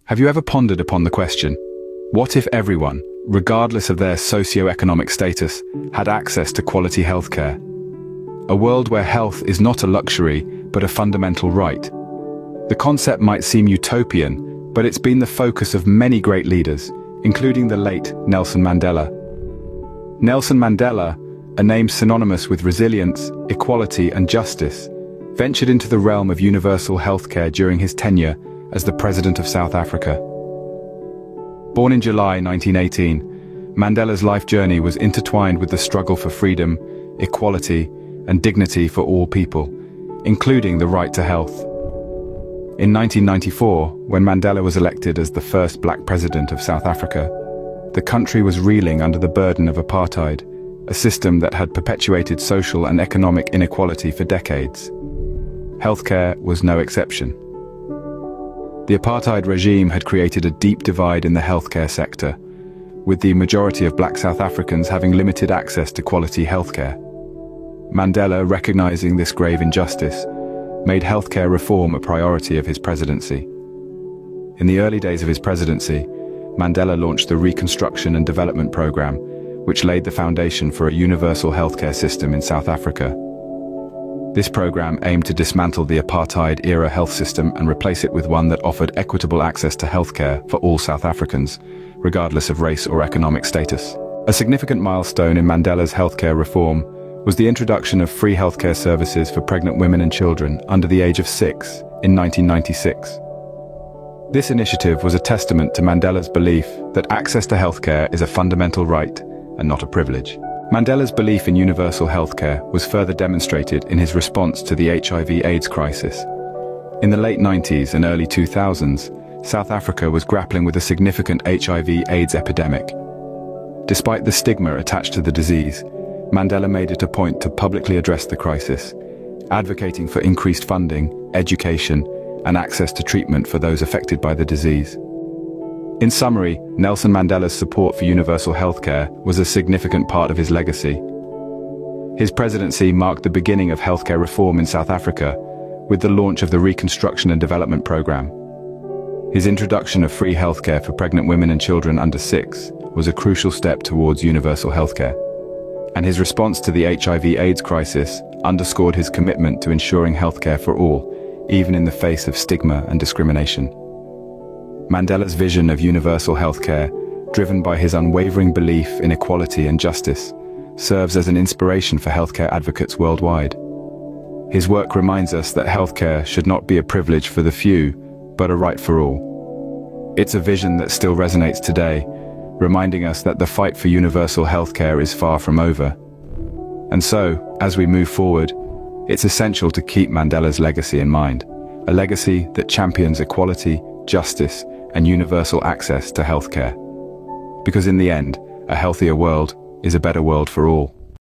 Have you ever pondered upon the question, what if everyone, regardless of their socio-economic status, had access to quality healthcare? A world where health is not a luxury, but a fundamental right. The concept might seem utopian, but it's been the focus of many great leaders, including the late Nelson Mandela. Nelson Mandela, a name synonymous with resilience, equality, and justice, ventured into the realm of universal healthcare during his tenure as the President of South Africa. Born in July 1918, Mandela's life journey was intertwined with the struggle for freedom, equality, and dignity for all people, including the right to health. In 1994, when Mandela was elected as the first black president of South Africa, the country was reeling under the burden of apartheid, a system that had perpetuated social and economic inequality for decades. Healthcare was no exception. The apartheid regime had created a deep divide in the healthcare sector, with the majority of black South Africans having limited access to quality healthcare. Mandela, recognizing this grave injustice, made healthcare reform a priority of his presidency. In the early days of his presidency, Mandela launched the Reconstruction and Development Program, which laid the foundation for a universal healthcare system in South Africa. This program aimed to dismantle the apartheid-era health system and replace it with one that offered equitable access to healthcare for all South Africans, regardless of race or economic status. A significant milestone in Mandela's healthcare reform was the introduction of free healthcare services for pregnant women and children under the age of 6 in 1996. This initiative was a testament to Mandela's belief that access to healthcare is a fundamental right and not a privilege. Mandela's belief in universal healthcare was further demonstrated in his response to the HIV/AIDS crisis. In the late 90s and early 2000s, South Africa was grappling with a significant HIV/AIDS epidemic. Despite the stigma attached to the disease, Mandela made it a point to publicly address the crisis, advocating for increased funding, education, and access to treatment for those affected by the disease. In summary, Nelson Mandela's support for universal healthcare was a significant part of his legacy. His presidency marked the beginning of healthcare reform in South Africa, with the launch of the Reconstruction and Development Program. His introduction of free healthcare for pregnant women and children under 6 was a crucial step towards universal healthcare. And his response to the HIV/AIDS crisis underscored his commitment to ensuring healthcare for all, even in the face of stigma and discrimination. Mandela's vision of universal healthcare, driven by his unwavering belief in equality and justice, serves as an inspiration for healthcare advocates worldwide. His work reminds us that healthcare should not be a privilege for the few, but a right for all. It's a vision that still resonates today, reminding us that the fight for universal healthcare is far from over. And so, as we move forward, it's essential to keep Mandela's legacy in mind, a legacy that champions equality, justice, and universal access to healthcare. Because in the end, a healthier world is a better world for all.